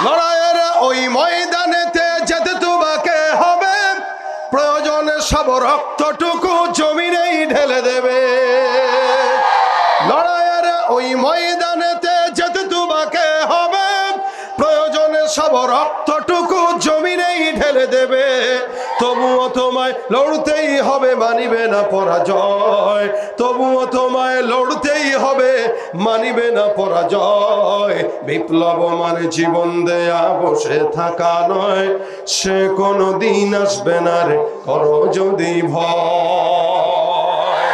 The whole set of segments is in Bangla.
লড়াইয়ের ওই ময়দানেতে যেতে তোমাকে হবে, প্রয়োজনে সব রক্তটুকু জমিনেই ঢেলে দেবে। লড়াইয়ের ওই ময়দানেতে যেতে তোমাকে হবে, প্রয়োজনে সব রক্তটুকু জমিনেই ঢেলে দেবে। তবুও তোমায় লড়তেই হবে, মানিবে না পরাজয়। তবুও তোমায় লড়তেই হবে, মানিবে না পরাজয়। বিপ্লব মানে জীবন দেয়া বসে থাকা নয়, সে কোনো দিন আসবে না রে করো যদি ভয়।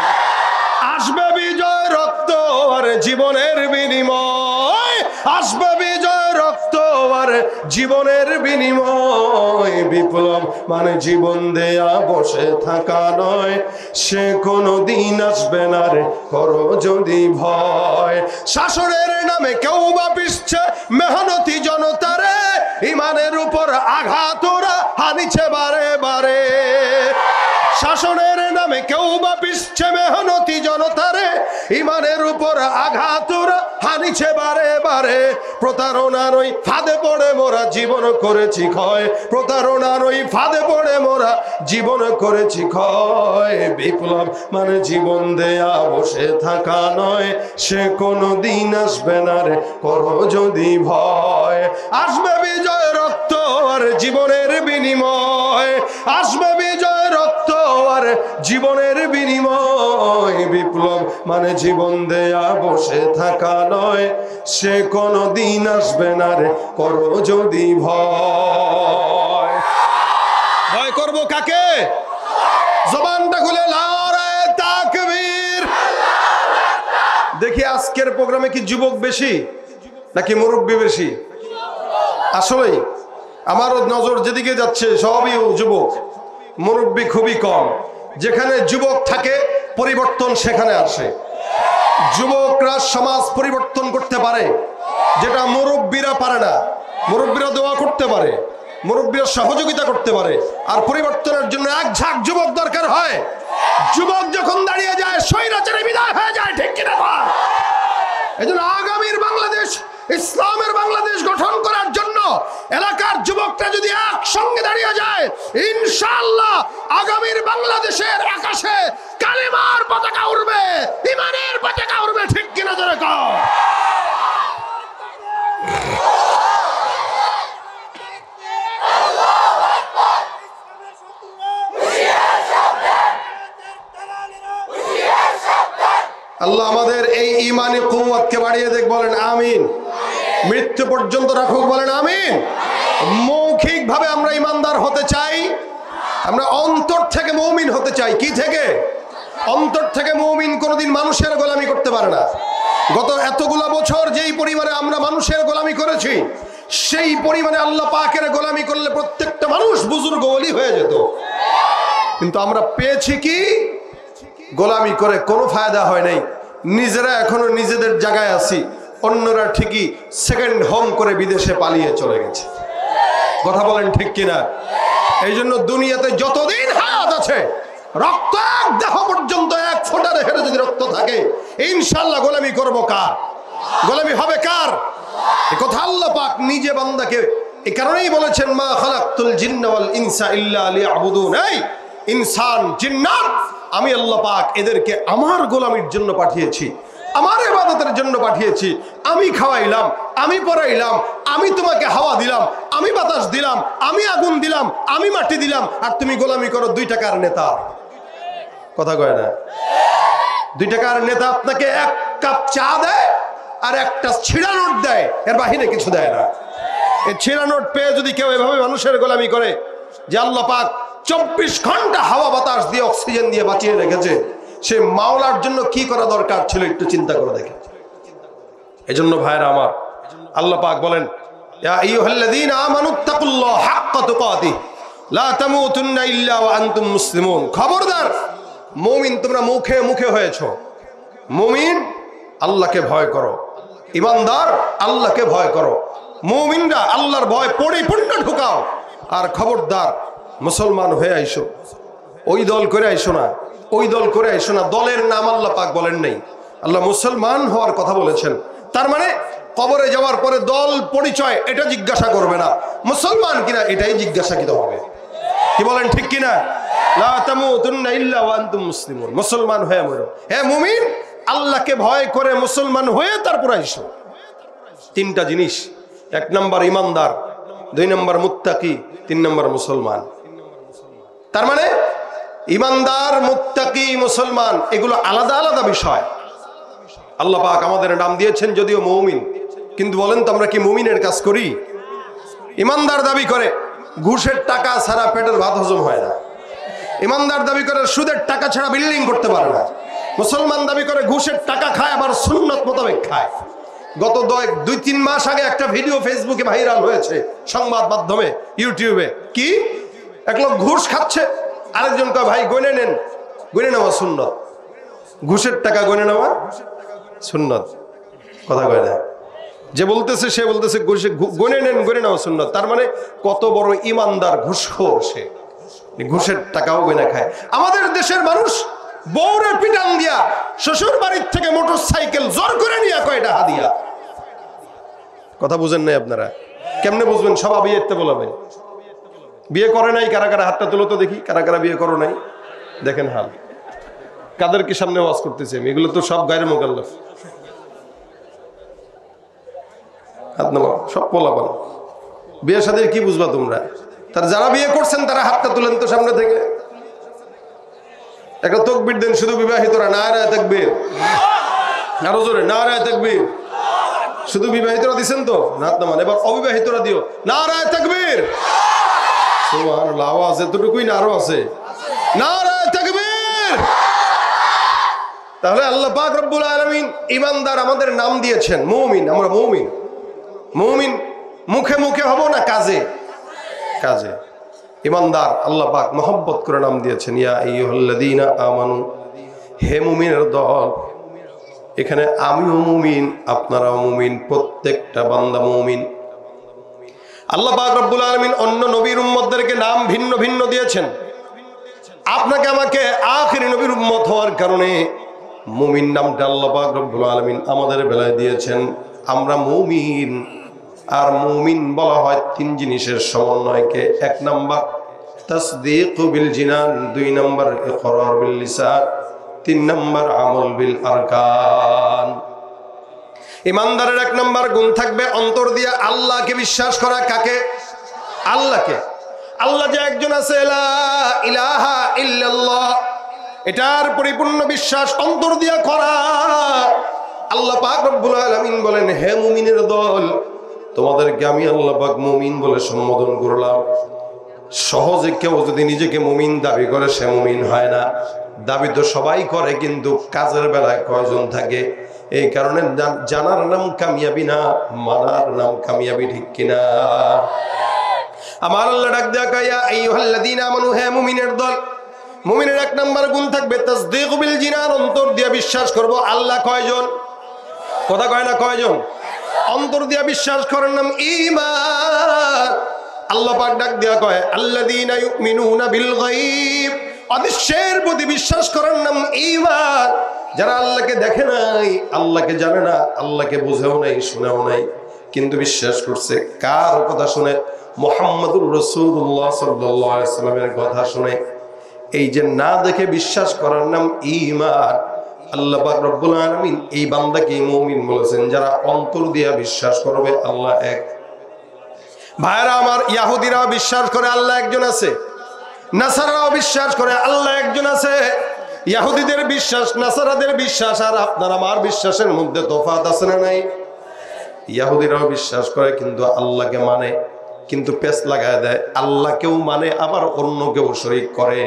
আসবে বিজয় রক্ত আর জীবনের বিনিময়, আসবে বিজয় রক্ত আর জীবনের বিনিময়। বিপ্লব মানে জীবন দেয়া বসে থাকা নয়, সে কোনো দিন আসবে না রে করো যদি ভয়। শাসনের নামে কেউ বা পিছছে মেহনতি জনতারে, ইমানের উপর আঘাত ওরা হানিছে বারে বারে। শাসনের নামে কেউ বা পিছছে মেহনতি জনতারে, ইমানের উপর আঘাত ওরা হানিছে বারে বারে। প্রতারণার ওই ফাঁদে পড়ে মোরা জীবন করেছি ক্ষয়, প্রতারণার ওই ফাঁদে পড়ে মোরা জীবন করেছি ক্ষয়। বিপ্লব মানে জীবন দেয়া বসে থাকা নয়, সে কোনো দিন আসবে না রে করো যদি ভয়। আসবে বিজয় রক্ত আর জীবনের বিনিময়, আসবে বিজয় রক্ত আর জীবনের বিনিময়। বিপ্লব মানে জীবন দেয়া বসে থাকা নয়, সে কোনো দিন আসবে না রে করো যদি ভয়। ভয় করবো কাকে? জবানটা খুলে নারায়ে তাকবীর। দেখি আজকের প্রোগ্রামে কি যুবক বেশি নাকি মুরব্বী বেশি? আসলেই আমারও নজর যেদিকে যাচ্ছে সবই যুবক, মুরব্বী খুবই কম। যেখানে যুবক থাকে পরিবর্তন সেখানে আসে। যুবকরা সমাজ পরিবর্তন করতে পারে, যেটা মুরব্বীরা পারে না। মুরব্বীরা দোয়া করতে পারে, মুরব্বীরা সহযোগিতা করতে পারে, আর পরিবর্তনের জন্য এক ঝাঁক যুবক দরকার হয়। যুবক যখন দাঁড়িয়ে যায় স্বৈরাচারে বিদায় হয়ে যায়, ঠিক কিনা? এজন্য আগামীর বাংলাদেশ, ইসলামের বাংলাদেশ গঠন করার জন্য এলাকার যুবকরা যদি একসঙ্গে দাঁড়িয়ে যায়, ইনশাআল্লাহ আগামীর বাংলাদেশের আকাশে কালেমার পতাকা উড়বে, ঈমানের পতাকা উড়বে, ঠিক কিনা জোরে কও। আল্লাহ আমাদের এই ঈমানি কুওয়াতকে বাড়িয়ে দেখ, বলেন আমিন। মৃত্যু পর্যন্ত রাখুক, বলেন আমিন। মৌখিক ভাবে আমরা ইমানদার হতে চাই, আমরা অন্তর থেকে মুমিন হতে চাই। কি থেকে? অন্তর থেকে মুমিন কোনোদিন মানুষের গোলামি করতে পারে না। গত এতগুলা বছর যেই পরিমাণে আমরা মানুষের গোলামি করেছি, সেই পরিমাণে আল্লাহ পাকের গোলামি করলে প্রত্যেকটা মানুষ বুজুর্গ ওলি হয়ে যেত। কিন্তু আমরা পেয়েছি কি? গোলামি করে কোনো ফায়দা হয় নাই। নিজেরা এখনো নিজেদের জায়গায় আছি, অন্যরা ঠিকই সেকেন্ড হোম করে বিদেশে পালিয়ে চলে গেছে। কথা বলেন ঠিক কিনা? এই জন্য দুনিয়াতে যতদিন হায়াত আছে, রক্ত এক দেহ পর্যন্ত এক ফোঁটা দেহের যদি রক্ত থাকে, ইনশাআল্লাহ গোলামি করব কার? গোলামি হবে কার? এই কথা আল্লাহ পাক নিজে বান্দাকে এই কারণেই বলেছেন, মা খালাকতুল জিন্না ওয়াল ইনসা ইল্লা লিয়াবুদুন। এই ইনসান জিন্নাত আমি আল্লাহ পাক এদেরকে আমার গোলামির জন্য পাঠিয়েছি, আমার ইবাদতের জন্য পাঠিয়েছি। আমি খাওয়াইলাম, আমি পড়াইলাম, আমি তোমাকে হাওয়া দিলাম, আমি বাতাস দিলাম, আমি আগুন দিলাম, আমি মাটি দিলাম, আর তুমি গোলামি করো 2 টাকার নেতা। কথা কয় না? 2 টাকার নেতা আপনাকে 1 কাপ চা দেয় আর একটা ছিঁড়া নোট দেয়, এর বাহিরে কিছু দেয় না। এই ছিঁড়া নোট পেয়ে যদি কেউ এভাবে মানুষের গোলামি করে, যে আল্লাহ পাক 24 ঘন্টা হাওয়া বাতাস দিয়ে অক্সিজেন দিয়ে বাঁচিয়ে রেখেছে, সে মাওলার জন্য কি করা দরকার ছিল একটু চিন্তা করে দেখে। এজন্য ভাইরা আমার, আল্লাহ পাক বলেন, ইয়া আইয়ুহাল্লাযীনা আমানুত্তাকুল্লাহ হাক্কা তুকাতিহ লা তামুতুন্না ইল্লা ওয়া আনতুম মুসলিমুন। খবরদার, মুমিন তোমরা মুখে মুখে হয়েছো, মুমিন আল্লাহকে ভয় করো, ইমানদার আল্লাহকে ভয় করো, মুমিনরা আল্লাহর ভয় পরিপূর্ণ ঢুকাও। আর খবরদার মুসলমান হয়ে আইসো, ওই দল করে আইসো না, ওই দল করে আইসো না। দলের নাম আল্লাহ পাক বলেন নাই, আল্লাহ মুসলমান হওয়ার কথা বলেছেন। তার মানে কবরে যাওয়ার পরে দল পরিচয় এটা জিজ্ঞাসা করবে না, মুসলমান কিনা এটাই জিজ্ঞাসাকৃত হবে। কি বলেন ঠিক কিনা? লা তামুতুন্না ইল্লা ওয়া আনতুম মুসলিমুন, মুসলমান হয়ে মরো। হে মুমিন, আল্লাহকে ভয় করে মুসলমান হয়ে তারপর আইসো। তিনটা জিনিস, 1 নম্বর ইমানদার, 2 নম্বর মুত্তাকি, 3 নম্বর মুসলমান। তার মানে ইমানদার, মুত্তাকি, মুসলমান এগুলো আলাদা আলাদা বিষয়। আল্লাহ পাক আমাদের নাম দিয়েছেন যদিও মুমিন, কিন্তু বলেন তো আমরা কি মুমিনের কাজ করি? ইমানদার দাবি করে ঘুষের টাকা ছাড়া পেটের ভাত হজম হয় না। ইমানদার দাবি করে সুদের টাকা ছাড়া বিল্ডিং করতে পারে না। মুসলমান দাবি করে ঘুষের টাকা খায় আবার সুন্নত মোতাবেক খায়। গত 2-3 মাস আগে একটা ভিডিও ফেসবুকে ভাইরাল হয়েছে, সংবাদ মাধ্যমে, ইউটিউবে। কি এক লোক ঘুষ খাচ্ছে, আরেকজন কয় ভাই গনে নেন, গনে নেওয়া সুন্নত। ঘুষের টাকা গনে নেওয়া সুন্নত, কথা কয় না। যে বলতেছে সে বলতেছে গনে নেন, গনে নেওয়া সুন্নত। তার মানে কত বড় ইমানদার ঘুষখোর সে, ঘুষের টাকাও গনে খায়। আমাদের দেশের মানুষ বউরে পিটান দিয়া শ্বশুর বাড়ির থেকে মোটরসাইকেল জোর করে নিয়ে কয়টা হাদিয়া। কথা বুঝেন নাই আপনারা? কেমনে বুঝবেন? সব বিয়েতে বলবেন বিয়ে করে নাই। কারা কারা হাতটা তুলো তো দেখি, কারা কারা বিয়ে করো নাই। দেখেন হাল, কাদের কি সামনে ওয়াজ করতেছে? এগুলো তো সব গায়ের মোকাল্লাফ। হাত নামাও, সব পোলাপান। বিয়ে শাদীর কি বুঝবা তোমরা? তার যারা বিয়ে করছেন তারা হাতটা তুলেন তো সামনে থেকে। একটা তাকবীর দেন শুধু বিবাহিতরা, নারায়ে তাকবীর। আরো জোরে নারায়ে তাকবীর। শুধু বিবাহিতরা দিছেন তো, হাত নামান। এবার অবিবাহিতরা দিও, নারায়ে তাকবীর। সুবহানাল্লাহ, আওয়াজ এতটুকুই না, আরো আছে। নারায়ে তাকবীর। তাহলে আল্লাহ পাক রব্বুল আলামিন ইমানদার আমাদের নাম দিয়েছেন মুমিন। আমরা মুমিন। মুমিন মুখে মুখে হব না কাজে কাজে। ইমানদার আল্লাহ পাক মহব্বত করে নাম দিয়েছেন ইয়া আইয়ুহাল্লাযীনা আমানু, হে মুমিনের দল। এখানে আমিও মুমিন, আপনারাও মুমিন, প্রত্যেকটা বান্দা মুমিন। আল্লাহ পাক রব্বুল আলামিন অন্য নবীর উম্মতদেরকে নাম ভিন্ন ভিন্ন দিয়েছেন। আপনাকে আমাকে আখিরি নবীর উম্মত হওয়ার কারণে মুমিন নামটা আল্লাহ পাক রব্বুল আলামিন আমাদের বেলায় দিয়েছেন। আমরা মুমিন। আর মুমিন বলা হয় 3 জিনিসের সমন্বয়কে। 1 নম্বর তাসদীক বিল জিনান, 2 নম্বর ইকরার বিল লিসান, 3 নম্বর আমল বিল আরকান। ইমানদারের 1 নম্বর গুণ থাকবে অন্তর দিয়ে আল্লাহকে বিশ্বাস করা। কাকে? আল্লাহকে। আল্লাহ যে একজন আছে, লা ইলাহা ইল্লাল্লাহ, এটার পরিপূর্ণ বিশ্বাস অন্তর দিয়ে করা। আল্লাহ পাক রব্বুল আলামিন বলেন, হে মুমিনের দল, তোমাদেরকে আমি আল্লাহ পাক মুমিন বলে সম্বোধন করলাম। সহজে কেউ যদি নিজেকে মুমিন দাবি করে সে মুমিন হয় না। দাবি তো সবাই করে, কিন্তু কাজের বেলায় কয়জন থাকে? এই কারণে জানার নাম কামিয়াবি না, মানার নাম কামিয়াবি, ঠিক কিনা? আমার আল্লাহ ডাক দেয়া কয়, ইয়া আইয়ুহাল্লাযীনা আমানু, হে মুমিনের দল। মুমিনের 1 নম্বর গুণ থাকবে তাসদীক বিল জিনান, অন্তর দিয়ে বিশ্বাস করব আল্লাহ কয়জন। কথা কয় না কয়জন? অন্তর দিয়ে বিশ্বাস করার নাম ঈমান। আল্লাহ পাক ডাক দেয়া কয়, আল্লাযীনা ইউমিনুনা বিল গায়ব, অদৃশ্যের প্রতি বিশ্বাস করার নাম ঈমান। যারা আল্লাহকে দেখে নাই, আল্লাহকে জানে না, আল্লাহকে বুঝেও নাই, শুনেও নাই, কিন্তু বিশ্বাস করছে। কার কথা শুনে? মুহাম্মদুর রাসূলুল্লাহ সাল্লাল্লাহু আলাইহি ওয়াসাল্লামের কথা শুনে। এই যে না দেখে বিশ্বাস করার নাম ঈমান। আল্লাহ পাক রব্বুল আলামিন এই বান্দাকে মুমিন বলেছেন যারা অন্তর দিয়ে বিশ্বাস করবে আল্লাহ এক। ভাইরা আমার, ইহুদিরা বিশ্বাস করে আল্লাহ একজন আছে, নাসারাও বিশ্বাস করে আল্লাহ একজন আছে। ইহুদিদের বিশ্বাস, নাসারাদের বিশ্বাস আর আপনার আমার বিশ্বাসের মধ্যে তফাৎ আছে না নাই? ইহুদিরাও বিশ্বাস করে কিন্তু আল্লাহকে মানে, কিন্তু পেছ লাগায় দেয়। আল্লাহকেও মানে আবার অন্য কেউ শরীক করে।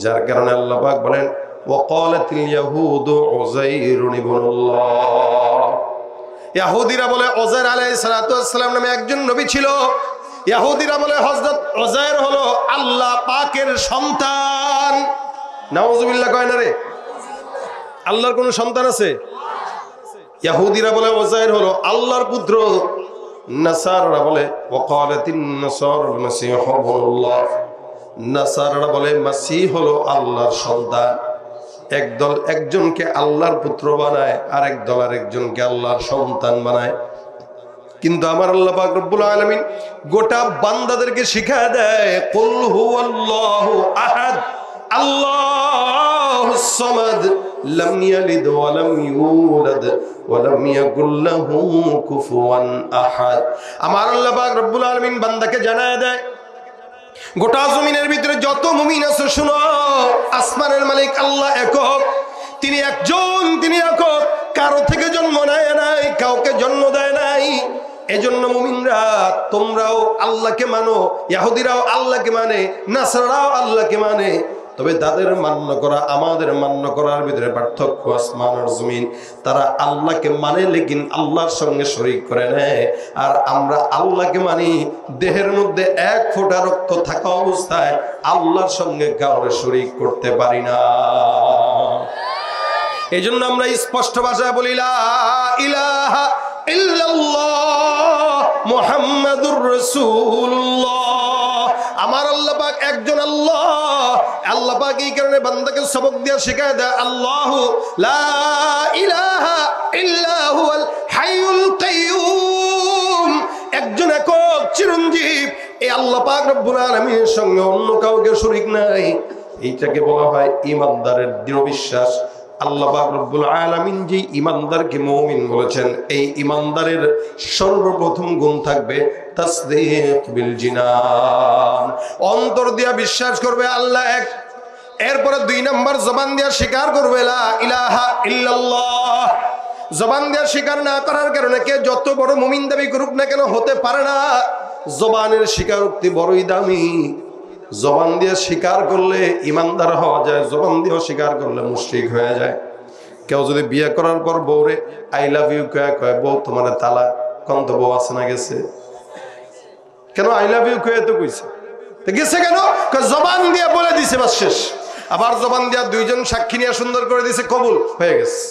যার কারণে আল্লাহ পাক বলেন, ওয়াকালাতিল ইয়াহুদু উযাইর ইবনুল্লাহ। ইহুদিরা বলে উযাইর আলাইহিস সালাতু ওয়াস সালাম নামে একজন নবী ছিল। ইহুদিরা বলে হযরত উযাইর হলো আল্লাহ পাকের সন্তান। নাউযুবিল্লাহ, কয় না রে? আল্লাহর কোন সন্তান আছে? ইহুদিরা বলে উযাইর হলো আল্লাহর পুত্র। নাসারারা বলে ওয়াকালাতিন নাসারাল মাসীহু ইবনুল্লাহ, নাসারারা বলে মাসীহ হলো আল্লাহর সন্তান। একদল একজনকে আল্লাহর পুত্র বানায়, আরেক দল আরেকজনকে আল্লাহর সন্তান বানায়। কিন্তু আমার আল্লাহ পাক রব্বুল আলামিন গোটা বান্দাদেরকে শিখায় দেয় কুল হুয়াল্লাহু আহাদ আল্লাহুস সামাদ লাম ইয়ালিদ ওয়া লাম ইউলাদ ওয়া লাম ইয়াকুল লাহু কুফুয়ান আহাদ। আমার আল্লাহ পাক রব্বুল আলামিন বান্দাকে জানায় দেয় গোটা জমিনের ভিতরে যত মুমিন আছে শুনো, আসমানের মালিক আল্লাহ একক, তিনি একজন, তিনি একক, কারো থেকে জন্ম নেয় নাই, কাউকে জন্ম দেয় নাই। এজন্য মুমিনরা তোমরাও আল্লাহকে মানো, ইহুদিরাও আল্লাহকে মানে, নাসারাও আল্লাহকে মানে, তবে তাদের মান্য করা আমাদের মান্য করার ভিতরে পার্থক্য আসমান আর জমিন। তারা আল্লাহকে মানে লেকিন আল্লাহর সঙ্গে শরীক করে নেয়, আর আমরা আল্লাহকে মানি দেহের মধ্যে এক ফোঁটা রক্ত থাকা অবস্থায় আল্লাহর সঙ্গে কাউকে শরীক করতে পারি না। এই জন্য আমরা স্পষ্ট ভাষায় বলি লা ইলাহা ইল্লাল্লাহ মুহাম্মাদুর রাসূলুল্লাহ। আমার আল্লাহ পাক একজন আল্লাহ। আল্লাহ পাক এই কারণে বান্দাকে সবক দিয়ে শেখায় দেয় আল্লাহু লা ইলাহা ইল্লা হুয়াল হাইয়ুল কাইয়ুম, একজন একক চিরঞ্জীব। এই আল্লাহ পাক রব্বুল আলামিনের সঙ্গে অন্য কাউকে শরীক নাই। এইটাকে বলা হয় ঈমানদারের দৃঢ় বিশ্বাস। আল্লাহ পাক রব্বুল আলামিন যে ঈমানদারকে মুমিন বলেছেন, এই ঈমানদারের সর্বপ্রথম গুণ থাকবে তাসদীক বিল জিনান, অন্তর দিয়া বিশ্বাস করবে আল্লাহ এক। এরপরে 2 নাম্বার জবান দিয়া স্বীকার করবে লা ইলাহা ইল্লাল্লাহ। জবান দিয়া স্বীকার না করার কারণে কে যত বড় মুমিন দাবি করুক না কেন হতে পারে না। জবানের স্বীকারোক্তি বড়ই দামি। জবান দিয়ে স্বীকার করলে ইমানদার হওয়া যায়, জবান দিয়ে স্বীকার করলে মুশরিক হয়ে যায়। কেউ যদি বিয়ে করার পর বউরে আই লাভ ইউ কয় বউ তোমার তালাক, কোন তো বউ আছে না গেছে? কেন আই লাভ ইউ কয়ে তো কইছে গেছে কেন? জবান দিয়ে বলে দিছে, বাস শেষ। আবার জবান দিয়া 2 জন সাক্ষী নিয়ে সুন্দর করে দিছে, কবুল হয়ে গেছে।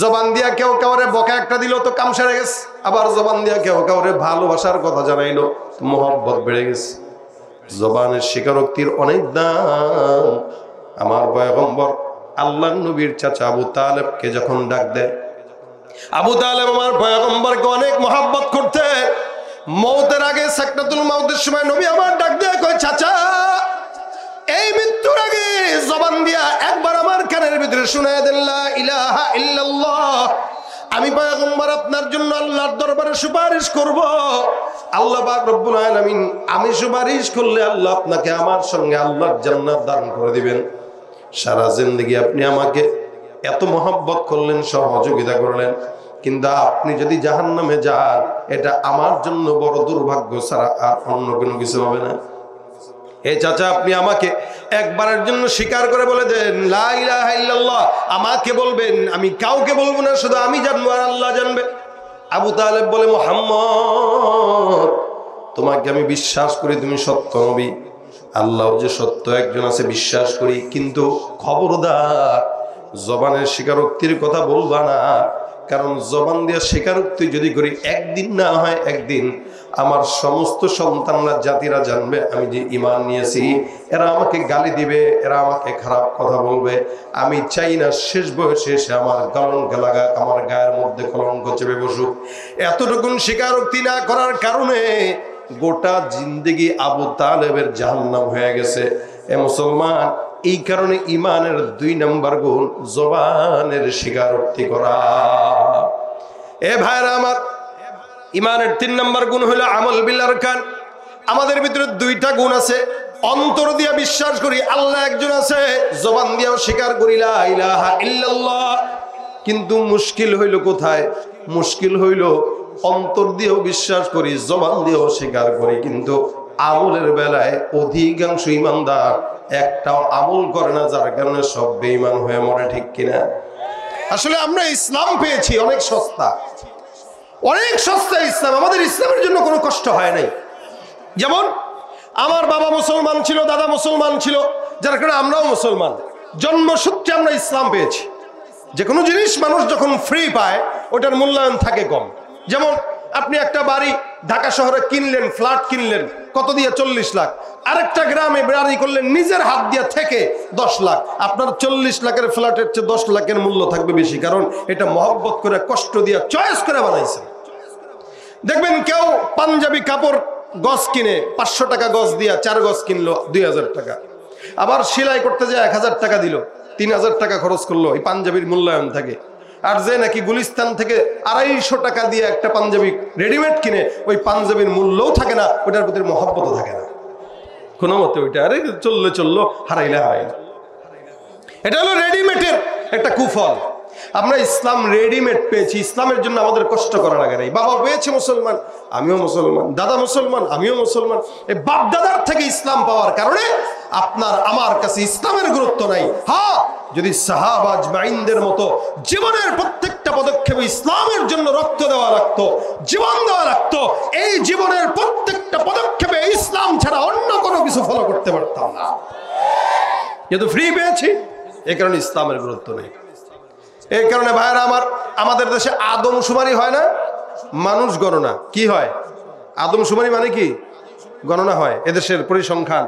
জবান দিয়া কেউ কাউরে বকা একটা দিল তো কাম সেরে গেছে। আবার জবান দিয়া কেউ কাউরে ভালোবাসার কথা জানাইলো, মোহব্বত বেড়ে গেছে। জবানের স্বীকারোক্তির অনেক দাম। আমার পয়গম্বর আল্লাহর নবীর চাচা আবু তালেবকে যখন ডাক দেয়, আবু তালেব আমার পয়গম্বরকে অনেক মোহাব্বত করতে। মৌতের আগে সাকরাতুল মৌতের সময় নবী আমার ডাক দেয়, কয় চাচা এই মৃত্যুর আগে জবান দিয়া একবার আমার কানের ভিতরে শুনায় দেন লা ইলাহা ইল্লাল্লাহ। আমি পয়গম্বর আপনার জন্য আল্লাহর দরবারে সুপারিশ করব। আল্লাহ পাক রব্বুল আলামিন আমি সুপারিশ করলে আল্লাহ আপনাকে আমার সঙ্গে আল্লাহর জান্নাত দান করে দিবেন। সারা জিন্দেগি আপনি আমাকে এত মহব্বত করলেন, সহযোগিতা করলেন, কিন্তু আপনি যদি জাহান্নামে যান এটা আমার জন্য বড় দুর্ভাগ্য ছাড়া আর অন্য কোনো কিছু হবে না। হে চাচা আপনি আমাকে একবারের জন্য স্বীকার করে বলে দেন লা ইলাহা ইল্লাল্লাহ। আমাকে বলবেন, আমি কাউকে বলবো না, শুধু আমি জানবো আর আল্লাহ জানবে। আবু তালেব বলে মুহাম্মদ তোমাকে আমি বিশ্বাস করি, তুমি সত্য নবী, আল্লাহ যে সত্য একজন আছে বিশ্বাস করি, কিন্তু খবরদার জবানের স্বীকারোক্তির কথা বলবা না। কারণ জবান দিয়ে স্বীকারোক্তি যদি করি একদিন না হয় একদিন আমার সমস্ত সন্তানরা জাতিরা জানবে আমি যে ঈমান নিয়েছি। এরা আমাকে গালি দিবে, এরা আমাকে খারাপ কথা বলবে। আমি চাই না শেষ বয়সে এসে আমার কলঙ্ক লাগাক, আমার গায়ের মধ্যে কলঙ্ক চেপে বসুক। এতটুকুন স্বীকারোক্তি না করার কারণে গোটা জিন্দেগি আবু তালেবের জাহান্নাম হয়ে গেছে। এ মুসলমান, এই কারণে ঈমানের 2 নাম্বার গুণ জবানের স্বীকারোক্তি করা। এ ভাইরা আমার, ঈমানের 3 নাম্বার গুণ হলো আমল বিল আরকান। আমাদের ভিতরে 2টা গুণ আছে। অন্তর দিয়ে বিশ্বাস করি আল্লাহ একজন আছে, জবান দিয়েও স্বীকার করি লা ইলাহা ইল্লাল্লাহ। কিন্তু মুশকিল হইল কোথায়? মুশকিল হইল অন্তর দিয়েও বিশ্বাস করি, জবান দিয়েও স্বীকার করি, কিন্তু আমলের বেলায় অধিকাংশ ঈমানদার একটাও আমল করে না, যার কারণে সব বেঈমান হয়ে মরে। ঠিক কিনা? আসলে আমরা ইসলাম পেয়েছি অনেক সস্তা, অনেক সস্তা ইসলাম। আমাদের ইসলামের জন্য কোনো কষ্ট হয় নাই। যেমন আমার বাবা মুসলমান ছিল, দাদা মুসলমান ছিল, যার কারণে আমরাও মুসলমান। জন্মসূত্রে আমরা ইসলাম পেয়েছি। যে কোনো জিনিস মানুষ যখন ফ্রি পায় ওটার মূল্যায়ন থাকে কম। যেমন আপনি একটা বাড়ি ঢাকা শহরে কিনলেন, ফ্ল্যাট কিনলেন, কত দিয়ে? 40 লাখ। আরেকটা গ্রামে বাড়ি করলেন নিজের হাত দিয়ে থেকে 10 লাখ। আপনার 40 লাখের ফ্ল্যাটের চেয়ে 10 লাখের মূল্য থাকবে বেশি, কারণ এটা মহব্বত করে কষ্ট দিয়ে চয়েস করে বানাইছেন। দেখবেন কেউ পাঞ্জাবি কাপড় গজ কিনে 500 টাকা গজ দিয়া 4 গজ কিনলো 2000 টাকা, আবার সেলাই করতে যায় 1000 টাকা দিল, 3000 টাকা খরচ করলো, এই পাঞ্জাবির মূল্যায়ন থাকে। আর যে নাকি গুলিস্তান থেকে 250 টাকা দিয়ে একটা পাঞ্জাবি রেডিমেড কিনে, ওই পাঞ্জাবির মূল্যও থাকে না, ওটার প্রতি মহব্বত থাকে না কোনো মতে। ওইটা আরে চললো হারাইলে হারাইলে। এটা হলো রেডিমেডের একটা কুফল। আমরা ইসলাম রেডিমেড পেয়েছি, ইসলামের জন্য আমাদের কষ্ট করা লাগে নাই। বাবা পেয়েছে মুসলমান, আমিও মুসলমান, দাদা মুসলমান, আমিও মুসলমান। এই বাপ দাদার থেকে ইসলাম পাওয়ার কারণে আপনার আমার কাছে ইসলামের গুরুত্ব নাই। হ্যাঁ, যদি সাহাবা আজমাইনদের মতো জীবনের প্রত্যেকটা পদক্ষেপে ইসলামের জন্য রক্ত দেওয়া লাগতো, জীবন দেওয়া লাগতো, এই জীবনের প্রত্যেকটা পদক্ষেপে ইসলাম ছাড়া অন্য কোনো কিছু ফলো করতে পারতাম না। যেহেতু ফ্রি পেয়েছি, এই কারণে ইসলামের গুরুত্ব নেই। এই কারণে ভাইরা আমার, আমাদের দেশে আদমশুমারি হয় না, মানুষ গণনা। কি হয়? আদমশুমারি মানে কি? গণনা হয়। এদেশের পরিসংখ্যান,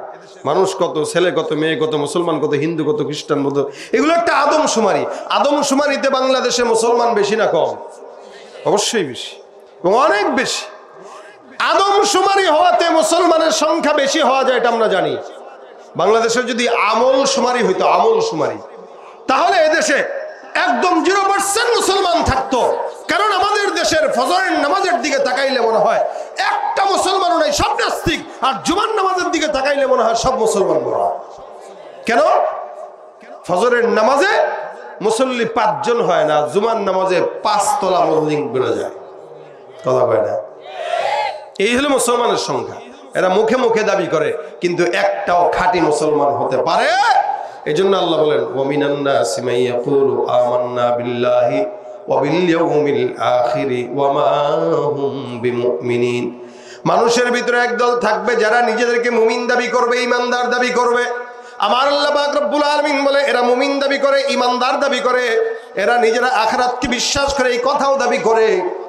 মানুষ কত, ছেলে কত, মেয়ে কত, মুসলমান কত, হিন্দু কত, খ্রিস্টান কত, এগুলো একটা আদমশুমারি। আদমশুমারিতে বাংলাদেশে মুসলমান বেশি না কম? অবশ্যই বেশি, এবং অনেক বেশি। আদমশুমারি হওয়াতে মুসলমানের সংখ্যা বেশি হওয়া যায়, এটা আমরা জানি। বাংলাদেশে যদি আমল শুমারি হইতো, আমল শুমারি, তাহলে এদেশে একদম 0% মুসলমান থাকতো। কারণ আমাদের দেশের ফজরের নামাজের দিকে তাকাইলে মনে হয় একটা মুসলমানও নাই, সব নাস্তিক। আর জুমার নামাজের দিকে তাকাইলে মনে হয় সব মুসলমান বড়। কেন? ফজরের নামাজে মুসল্লি 5 জন হয় না, জুমার নামাজে 5 তলা বিল্ডিং বেড়ে যায়। কথা কয় না? এই হলো মুসলমানের সংখ্যা। এরা মুখে মুখে দাবি করে, কিন্তু একটাও খাঁটি মুসলমান হতে পারে। এই জন্য আল্লাহ বলেন, ওয়ামিনান নাসি মান ইয়াকুলু আমান্না বিল্লাহি ওয়া বিল ইয়াউমিল আখিরি ওয়া মা হুম বিমুমিনিন। মানুষের ভিতরে একদল থাকবে যারা নিজেদেরকে মুমিন দাবি করবে, ঈমানদার দাবি করবে। আমার আল্লাহ পাক রব্বুল আলামিন বলে, এরা মুমিন দাবি করে, ঈমানদার দাবি করে, এরা নিজেরা আখিরাতকে বিশ্বাস করে, এই কথাও দাবি করে।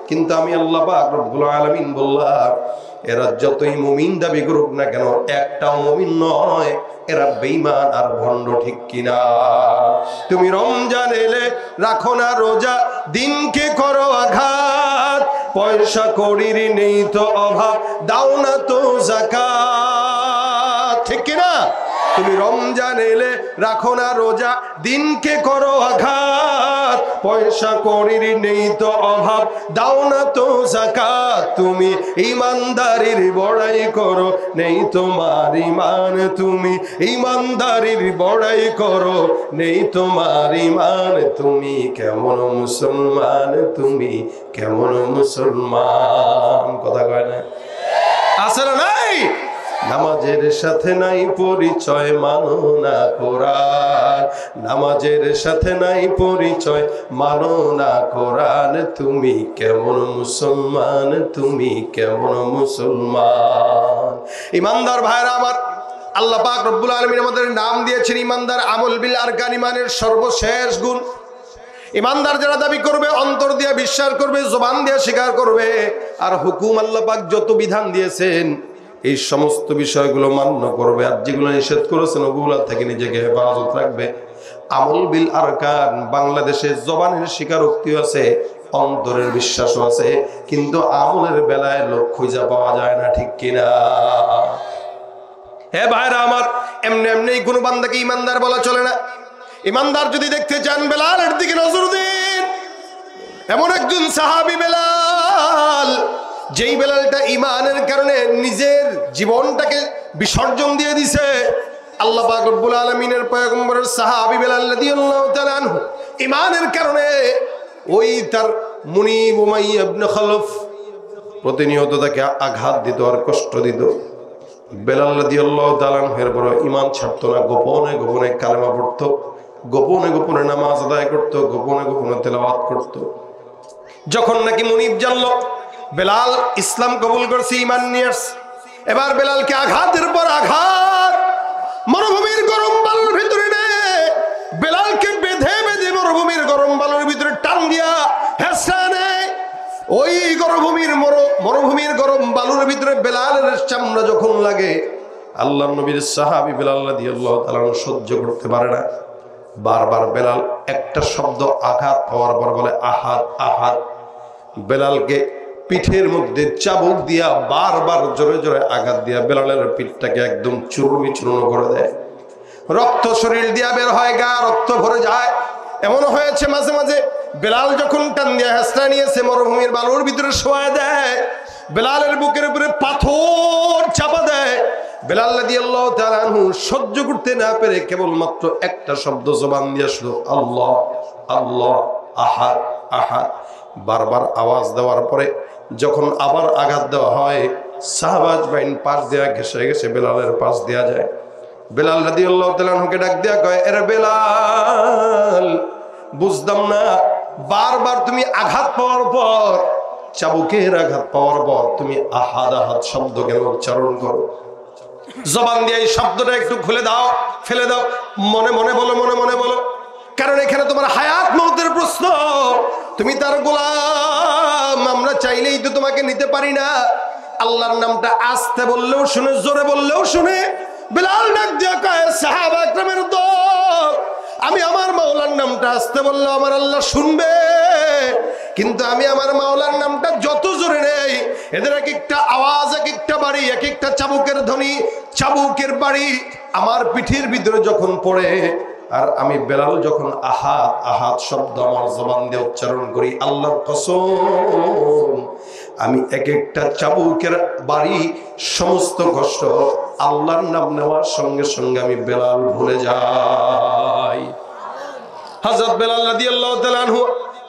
কিন্তু আমি আল্লাহ পাক রব্বুল আলামিন বললাম, এরা যতই মুমিন দাবি করুক না কেন, একটাও মুমিন নয়, এরা বেঈমান আর ভণ্ড। ঠিক কিনা? তুমি রমজান এলে রাখো না রোজা, দিনকে করো আঘাত, পয়সা কড়ির নেই তো অভাব, দাও না তো যাকাত। ঠিক কিনা? তুমি রমজান এলে রাখো না রোজা, দিনকে করো আঘাত, পয়সা কড়ির নেই তো অভাব, দাও না তো যাকাত। তুমি ঈমানদারির বড়াই করো, নেই তোমার ঈমান, তুমি ঈমানদারির বড়াই করো, নেই তোমার ঈমান। তুমি কেমন মুসলমান, তুমি কেমন মুসলমান? কথা কয় না? আছে না নাই? নামাজের সাথে নাই পরিচয়, মানো না কোরআন। নামাজের সাথে নাই পরিচয়, মানো না কোরআন। তুমি কেমন মুসলমান, তুমি কেমন মুসলমান? ইমানদার ভাইরা আমার, আল্লাহ পাক রব্বুল আলামিন আমাদের নাম দিয়েছেন ইমানদার। আমল বিল আরকান, ইমানের সর্বশেষ গুণ। ইমানদার যারা দাবি করবে, অন্তর দিয়ে বিশ্বাস করবে, জবান দিয়ে স্বীকার করবে, আর হুকুম আল্লাহ পাক যত বিধান দিয়েছেন এই সমস্ত বিষয়গুলো মান্য করবে, আর যেগুলো নিষেধ করেছেন ওগুলো থেকে নিজেকে হেফাজত রাখবে। আমল বিল আরকান, বাংলাদেশে জবানের স্বীকারোক্তিও আছে, অন্তরের বিশ্বাসও আছে, কিন্তু আমলের বেলায় লোক খুঁজে পাওয়া যায় না। ঠিক কিনা? হে ভাইরা আমার, এমনি এমনি কোনো বান্দাকে ইমানদার বলা চলে না। ইমানদার যদি দেখতে চান, বেলালের দিকে নজর দিন। এমন একজন সাহাবী বেলাল, যেই বেলালটা ইমানের কারণে নিজের জীবনটাকে বিসর্জন দিয়ে দিছে। আল্লাহ পাক রব্বুল আলামিনের পয়গম্বরের সাহাবী বেলাল রাদিয়াল্লাহু তাআলা আনহু ইমানের কারণে ওই তার মুনিব উমাইয়া ইবনে খালফ প্রতিনিয়ত তাকে আঘাত দিত আর কষ্ট দিত। বেলাল রাদিয়াল্লাহু তাআলা আনহুর বড় ঈমান ছাড়তো না। গোপনে গোপনে কালেমা পড়তো, গোপনে গোপনে নামাজ আদায় করত, গোপনে গোপনে তেলাওয়াত করত। যখন নাকি মুনিব জানলো বেলাল ইসলাম কবুল করছে, ঈমান নিয়ে আসছে, এবার বেলালকে আঘাতের পর আঘাত, মরুভূমির গরম বালুর ভিতরে বেলালকে বেঁধে বেঁধে মরুভূমির গরম বালুর ভিতরে টান দিয়া হেসরানে ওই মরুভূমির গরম বালুর ভিতরে বেলালের চামড়া যখন লাগে, আল্লাহর নবীর সাহাবী বেলাল রাদিয়াল্লাহু তাআলা সহ্য করতে পারে না। বারবার বেলাল একটা শব্দ আঘাত পাওয়ার পর বলে আহাদ আহাদ। বেলালকে পিঠের মধ্যে চাবুক দিয়া বারবার জোরে জোরে আঘাত দিয়া বেলালের পিঠটাকে একদম চূর্ণ বিচূর্ণ করে দেয়। রক্ত শরীর দিয়া বের হয়, গা রক্ত ভরে যায়। এমন হয়েছে মাঝে মাঝে বেলাল যখন টান দিয়া হেসরা নিয়েছে মরুভূমির বালুর ভিতরে শোয়া দেয়, বেলালের বুকের উপরে পাথর চাপা দেয়। বেলাল রাদিয়াল্লাহু তাআলা আনহু সহ্য করতে না পেরে কেবলমাত্র একটা শব্দ জবান দিয়ে শুধু আল্লাহ আল্লাহ আহাদ আহাদ বারবার আওয়াজ দেওয়ার পরে যখন আবার আঘাত দেওয়া হয়, সাহাবা আজমাইন পাশ দেয়া ঘেসে ঘেসে বেলালের পাশ দেয়া যায়। বেলাল রাদিয়াল্লাহু তাআলা আনহুকে ডাক দেয়া কয়, এরে বেলাল, বুঝতাম না বারবার তুমি আঘাত পাওয়ার পর, চাবুকের আঘাত পাওয়ার পর তুমি আহাদ আহাদ শব্দ কেন উচ্চারণ করো? জবান দিয়ে এই শব্দটা একটু খুলে দাও, ফেলে দাও, মনে মনে বলো, মনে মনে বলো, কারণ এখানে তোমার হায়াত মওতের প্রশ্ন। তুমি তার গোলাম, আমরা চাইলেই তো তোমাকে নিতে পারি না। আল্লাহর নামটা আস্তে বললেও শুনে, জোরে বললেও শুনে। বেলাল ডাক দিয়া কয়, সাহাবা একরামের দল, আমি আমার মাওলার নামটা আস্তে বললে আমার আল্লাহ শুনবে, কিন্তু আমি আমার মাওলার নামটা যত জোরে নেই, এদের এক একটা আওয়াজ, এক একটা বাড়ি, এক একটা চাবুকের ধ্বনি, চাবুকের বাড়ি আমার পিঠের ভিতরে যখন পড়ে, আর আমি বেলাল যখন আহাদ আহাদ শব্দ আমার জবান দিয়ে উচ্চারণ করি, আল্লাহর কসম আমি এক একটা চাবুকের বাড়ি, সমস্ত কষ্ট আল্লাহর নাম নেওয়ার সঙ্গে সঙ্গে আমি বেলাল ভুলে যাই। হযরত বেলাল রাদিয়াল্লাহু তাআলা আনহু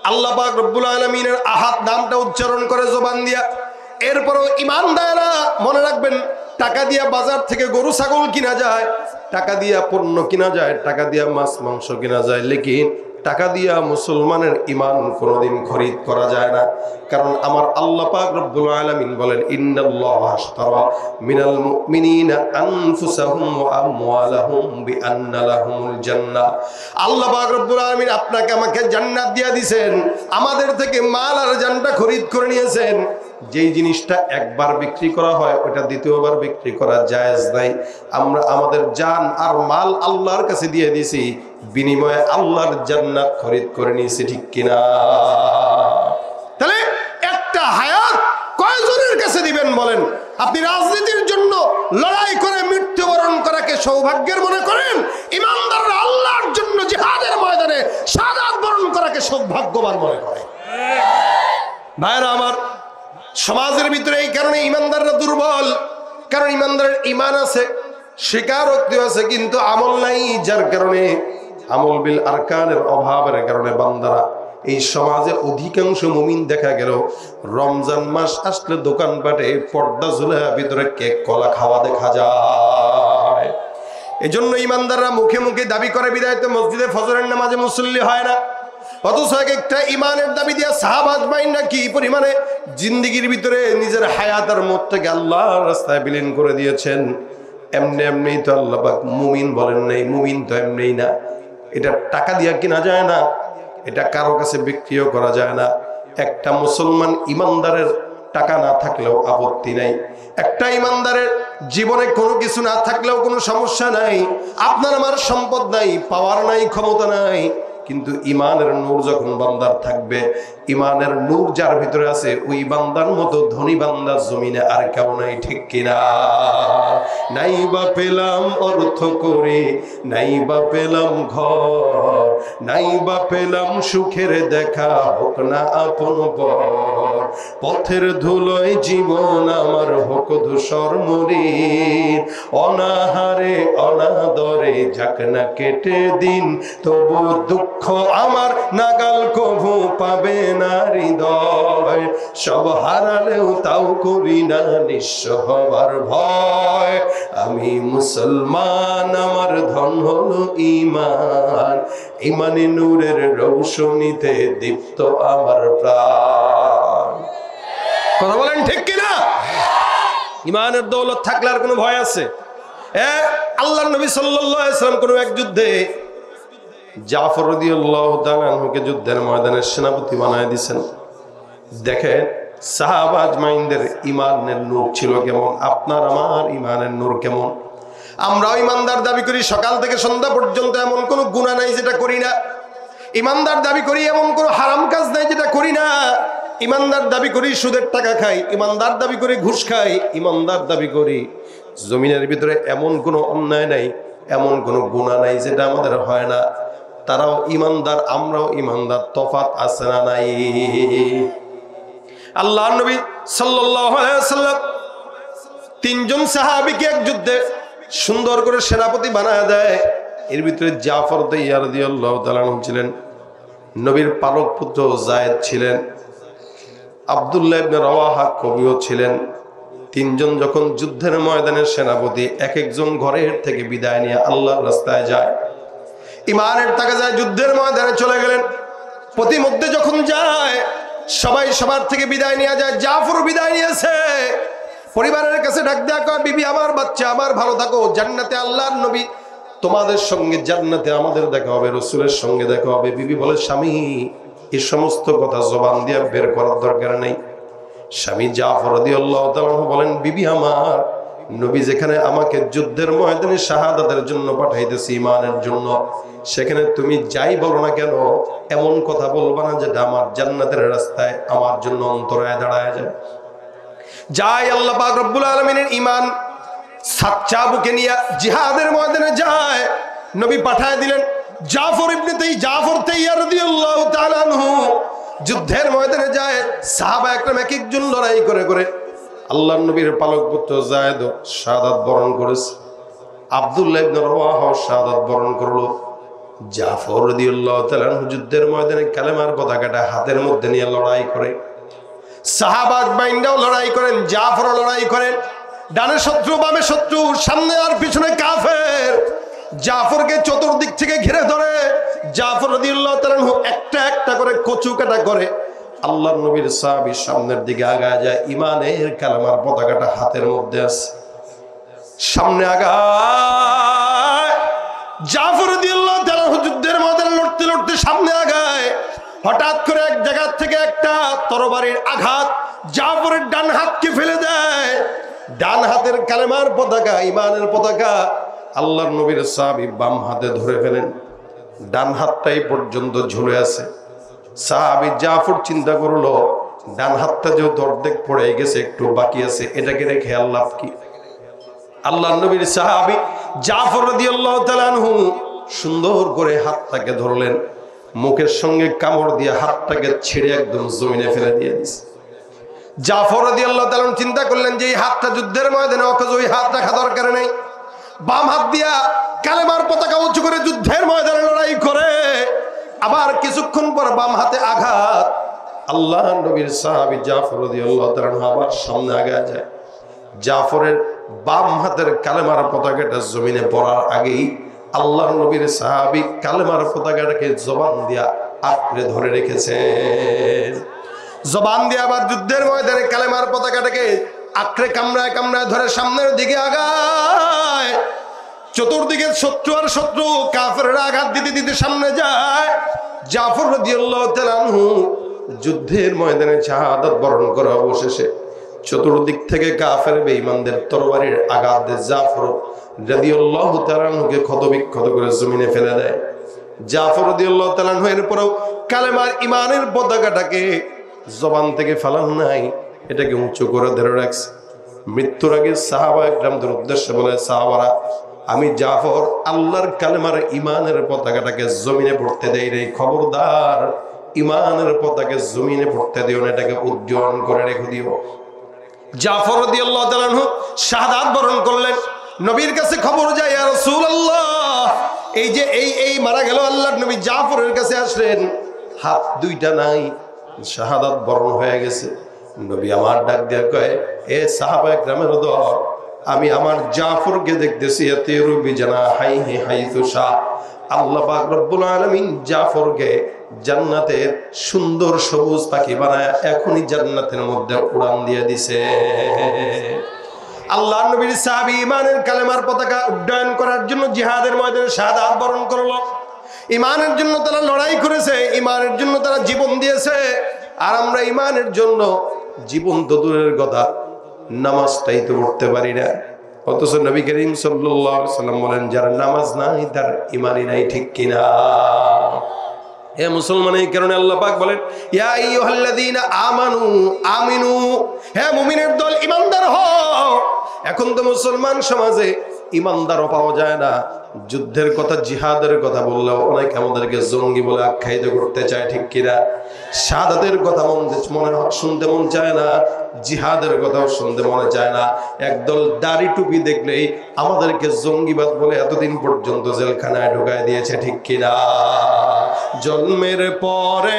আল্লাহ পাক রব্বুল আলামিনের আহাদ নামটা উচ্চারণ করে জবান দিয়া। এরপরও ঈমানদাররা মনে রাখবেন, টাকা দিয়া বাজার থেকে গরু ছাগল কিনা যায়, টাকা দিয়া পণ্য কিনা যায়, টাকা দিয়া মাছ মাংস কিনা যায়, লেকিন টাকা দিয়া মুসলমানের ঈমান কোনোদিন খরিদ করা যায় না। কারণ আমার আল্লাহ পাক রব্বুল আলামিন বলেন, ইন্নাল্লাহা আশতারা মিনাল মুমিনিনা আনফুসাহুম ওয়া আমওয়ালাহুম বিআন্না লাহুমুল জান্নাহ। আল্লাহ পাক রব্বুল আলামিন আপনাকে আমাকে জান্নাত দিয়া দিবেন, আমাদের থেকে মাল আর জানটা খরিদ করে নিয়েছেন। যেই জিনিসটা একবার বিক্রি করা হয় ওটা দ্বিতীয়বার বিক্রি করা জায়েজ নাই। আমরা আমাদের জান আর মাল আল্লাহর কাছে দিয়ে দিছি, বিনিময়ে আল্লাহর জান্নাত খরিদ করে নিয়েছি, ঠিক কিনা? তাহলে একটা হায়াত কয়জনের কাছে দিবেন বলেন? আপনি রাজনীতির জন্য লড়াই করে মৃত্যুবরণ করাকে সৌভাগ্যের মনে করেন? ইমানদাররা আল্লাহর জন্য জিহাদের ময়দানে শাহাদাত বরণ করাকে সৌভাগ্যবান মনে করে। ভাইরা আমার, সমাজের ভিতরে এই কারণে ইমানদাররা দুর্বল, কারণ ইমানদারের ঈমান আছে, স্বীকারোক্তি আছে, কিন্তু আমল নাই। যার কারণে আমল বিল আরকানের অভাবের কারণে বান্দারা এই সমাজে অধিকাংশ মুমিন দেখা গেল রমজান মাস আসলে দোকানপাটে পর্দা ঝুলে ভিতরে কেক কলা খাওয়া দেখা যায়। এই জন্য ইমানদাররা মুখে মুখে দাবি করে বিদায় তো মসজিদে ফজরের নামাজে মুসল্লি হয় না, অথচ একটা ইমানের দাবি দিয়া সাহাবা আজমাইনরা কি পরিমাণে জিন্দেগির ভিতরে নিজের হায়াত আর মতটাকে আল্লাহর রাস্তায় বিলীন করে দিয়েছেন। এমনি এমনি তো আল্লাহ পাক মুমিন বলেন নাই, মুমিন তো এমনি না, এটা টাকা দিয়া কিনা যায় না, এটা কারো কাছে বিক্রিও করা যায় না। একটা মুসলমান ইমানদারের টাকা না থাকলেও আপত্তি নাই, একটা ইমানদারের জীবনে কোনো কিছু না থাকলেও কোনো সমস্যা নাই। আপনার আমার সম্পদ নাই, পাওয়ার নাই, ক্ষমতা নাই, কিন্তু ইমানের নূর যখন বান্দার থাকবে, ইমানের নূর যার ভিতরে আছে, ওই বান্দার মতো ধনী বান্দা জমিনে আর কেউ নাই, ঠিক কিনা? নাই বা পেলাম অর্থ করে, নাই বা পেলাম ঘর, নাই বা পেলাম সুখের দেখা, হোক না আপন পর, পথের ধুলোয় জীবন আমার হোক ধূসর মলিন, অনাহারে অনাদরে যাক না কেটে দিন, তবু দুঃখ আমার নাগাল কভু পাবে না হৃদয়, সব হারালেও তাও করি না নিঃস্ব হবার ভয়, আমি মুসলমান আমার ধন হলো ঈমান, ঈমানে নূরের রৌশনীতে দীপ্ত আমার প্রাণ। কথা বলেন ঠিক কিনা? ঈমানের দৌলত থাকলে আর কোনো ভয় আছে? আল্লাহর নবী সাল্লাল্লাহু আলাইহি ওয়াসাল্লাম কোন এক যুদ্ধে জাফর রাদিয়াল্লাহু তাআলা আনহুকে যুদ্ধের ময়দানে সেনাপতি বানায় দিয়েছেন। দেখেন সাহাবা আজমাইনদের ঈমানের নূর ছিল কেমন, আপনার আমার ঈমানের নূর কেমন। আমরাও ঈমানদার দাবি করি, সকাল থেকে সন্ধ্যা পর্যন্ত এমন কোনো গুনাহ নাই যেটা করি না। ঈমানদার দাবি করি, এমন কোনো হারাম কাজ নাই যেটা করি না। ইমানদার দাবি করি সুদের টাকা খাই, ইমানদার দাবি করি ঘুষ খাই, ইমানদার দাবি করি জমিনের ভিতরে এমন কোনো অন্যায় নাই, এমন কোনো গুনাহ নাই যেটা আমাদের হয় না। তারাও ইমানদার, আমরাও ইমানদার, তফাৎ আছে না নাই? আল্লাহর নবী সাল্লাল্লাহু আলাইহি ওয়াসাল্লাম তিনজন সাহাবীকে এক যুদ্ধে সুন্দর করে সেনাপতি বানায় দেয়। এর ভিতরে জাফর তাইয়ার রাদিয়াল্লাহু তাআলা ছিলেন, নবীর পালক পুত্র যায়েদ ছিলেন, আব্দুল্লাহ ইবনে রাওয়াহা কবিও ছিলেন। তিনজন যখন যুদ্ধের ময়দানের সেনাপতি, এক একজন ঘরের থেকে বিদায় নিয়ে আল্লাহর রাস্তায় যায়, ইমানের টাকা যায়, যুদ্ধের ময়দানে চলে গেলেন। প্রতিমধ্যে যখন যায় সবাই সবার থেকে বিদায় নিয়ে যায়, জাফর বিদায় নিয়েছে। পরিবারের কাছে ডাক দেয়া কয়, বিবি আমার, বাচ্চা আমার, ভালো থাকো, জান্নাতে আল্লাহর নবী তোমাদের সঙ্গে, জান্নাতে আমাদের দেখা হবে, রাসূলের সঙ্গে দেখা হবে। বিবি বলে, স্বামী এই সমস্ত কথা জবান দিয়ে বের করার দরকার নেই। স্বামী জাফর রাদিয়াল্লাহু তাআলা বলেন, বিবি আমার, নবী যেখানে আমাকে যুদ্ধের ময়দানে শাহাদাতের জন্য পাঠাইতেছি, ইমানের জন্য, সেখানে তুমি যাই বলো না কেন এমন কথা বলবা না যেটা আমার জান্নাতের রাস্তায় আমার জন্য অন্তরায় দাঁড়ায় যায়। যাই আল্লাহ পাক রব্বুল আলামিনের ঈমান সাচ্চা বুকে নিয়ে জিহাদের ময়দানে যায়, নবী পাঠায় দিলেন জাফর ইবনে তাইয়ার রাদিয়াল্লাহু তাআলা আনহু। যুদ্ধের ময়দানে যায়, সাহাবা একরাম এক একজন লড়াই করে করে আল্লাহর নবীর পালক পুত্র যায়েদ শাহাদাত বরণ করেছে, আব্দুল্লাহ ইবনে রাওয়াহা শাহাদাত বরণ করলো। জাফর রাদিয়াল্লাহু তাআলা আনহু যুদ্ধের ময়দানে কালেমার পতাকাটা হাতের মধ্যে নিয়ে লড়াই করে, সাহাবা বাইন্দাও লড়াই করেন, জাফরও লড়াই করেন। ডানে শত্রু, বামে শত্রু, সামনে আর পিছনে কাফের। জাফরকে চতুর্দিক থেকে ঘিরে ধরে জাফর রাদিয়াল্লাহু তাআলা আনহু একটা একটা করে কচু কাটা করে আল্লাহর নবীর সাহাবী সামনের দিকে আগায় যায়, ইমানের কালেমার পতাকাটা হাতের মধ্যে আছে, সামনে আগায়। জাফর রাদিয়াল্লাহু তাআলা আনহু যুদ্ধের ময়দানে লড়তে লড়তে সামনে আগায়। হঠাৎ করে এক জায়গা থেকে একটা তরবারির আঘাত জাফরের ডান হাতকে ফেলে দেয়। ডান হাতের কালেমার পতাকা, ইমানের পতাকা আল্লাহর নবীর সাহাবী বাম হাতে ধরে ফেলেন, ডান হাতটাই পর্যন্ত ঝুলে আছে। সাহাবী জাফর চিন্তা করলো, ডান হাতটা যেহেতু অর্ধেক পড়ে গেছে, একটু বাকি আছে, এটাকে রেখে আল্লাহ কি? আল্লাহর নবীর সাহাবী জাফর রাদিয়াল্লাহু তাআলা আনহু সুন্দর করে হাতটাকে ধরলেন, মুখের সঙ্গে কামড় দিয়ে হাতটাকে ছেড়ে একদম জমিনে ফেলে দিয়ে দিয়েছে। জাফর রাদিয়াল্লাহু তাআলা চিন্তা করলেন যে এই হাতটা যুদ্ধের ময়দানে অথচ ওই হাত রাখা দরকার নেই। বাম হাত দিয়া কালেমার পতাকা উঁচু করে যুদ্ধের ময়দানে লড়াই করে, আবার কিছুক্ষণ পর বাম হাতে আঘাত। আল্লাহর নবীর সাহাবী জাফর রাদিয়াল্লাহু তাআলা আবার সামনে আগায় যায়। জাফরের বাম হাতের কালেমার পতাকাটা জমিনে পড়ার আগেই আল্লাহর নবীর সাহাবী কালেমার পতাকাটাকে জবান দিয়া আঁকড়ে ধরে রেখেছে। জবান দিয়ে আবার যুদ্ধের ময়দানে কালেমার পতাকাটাকে আঁকড়ে কামড়ায় কামড়ায় ধরে সামনের দিকে আগায়। চতুর্দিকে শত্রু আর শত্রু, কাফেররা আঘাত দিতে দিতে সামনে যায়। জাফর রাদিয়াল্লাহু তাআলা আনহু যুদ্ধের ময়দানে শাহাদাত বরণ করে অবশেষে চতুর্দিক থেকে কাফের বেঈমানদের তরবারির আঘাত দিয়ে জাফর রাদিয়াল্লাহু তাআলা আনহুকে ক্ষতবিক্ষত করে জমিনে ফেলে দেয়। জাফর রাদিয়াল্লাহু তাআলা আনহু এরপরও কালেমার ইমানের পতাকাটাকে জবান থেকে ফেলান নাই, এটাকে উঁচু করে ধরে রাখছে। মৃত্যুর আগে সাহাবা একরামদের উদ্দেশ্যে বলে, সাহাবারা, আমি জাফর আল্লাহর কালেমার ইমানের পতাকাটাকে জমিনে পড়তে দেই রে, খবরদার ইমানের পতাকা জমিনে পড়তে দিও না, এটাকে উজ্জ্বল করে রেখে দিও। জাফর রাদিয়াল্লাহু তাআলা আনহু শাহাদাত বরণ করলেন। নবীর কাছে খবর যায়, ইয়া রাসূলুল্লাহ, এই যে এই মারা গেল। আল্লাহর নবী জাফরের কাছে আসলেন, হাত দুইটা নাই, শাহাদাত বরণ হয়ে গেছে। নবী আমার ডাক দিয়ে কয়, এ সাহাবা একরামের দল, আমি আমার জাফরকে দেখতেছি ইয়াতিরু বিজানাহিহি হাইতু শা। আল্লাহ পাক রব্বুল আলামিন জাফরকে জান্নাতের সুন্দর সবুজ পাখি বানায় এখনই জান্নাতের মধ্যে উড়ান দিয়ে দিছে। আল্লাহর নবীর সাহাবী ইমানের কালেমার পতাকা উড্ডয়ন করার জন্য জিহাদের ময়দানে শাহাদাত বরণ করলো। ইমানের জন্য তারা লড়াই করেছে, ইমানের জন্য তারা জীবন দিয়েছে। আর আমরা ইমানের জন্য জীবন তো দূরের কথা, নামাজটাই তো পড়তে পারি না। অথচ নবী করিম সাল্লাল্লাহু আলাইহি ওয়াসাল্লাম বলেন, যার নামাজ নাই তার ইমানই নাই, ঠিক কিনা? হে মুসলমান, এই কারণে আল্লাহ পাক বলেন ইয়া আইয়ুহাল্লাযীনা আমানু আমিনু, হে মুমিনের দল ঈমানদার হও। এখন তো মুসলমান সমাজে ঈমানদারও পাওয়া যায় না। যুদ্ধের কথা, জিহাদের কথা বললেও অনেকে আমাদেরকে জঙ্গি বলে আখ্যায়িত করতে চায়, ঠিক কিনা? শাহাদাতের কথা শুনতে মন চায় না, জিহাদের কথাও শুনতে মনে চায় না। একদল দাড়ি টুপি দেখলেই আমাদেরকে জঙ্গিবাদ বলে এতদিন পর্যন্ত জেলখানায় ঢুকায় দিয়েছে, ঠিক কিনা? জন্মের পরে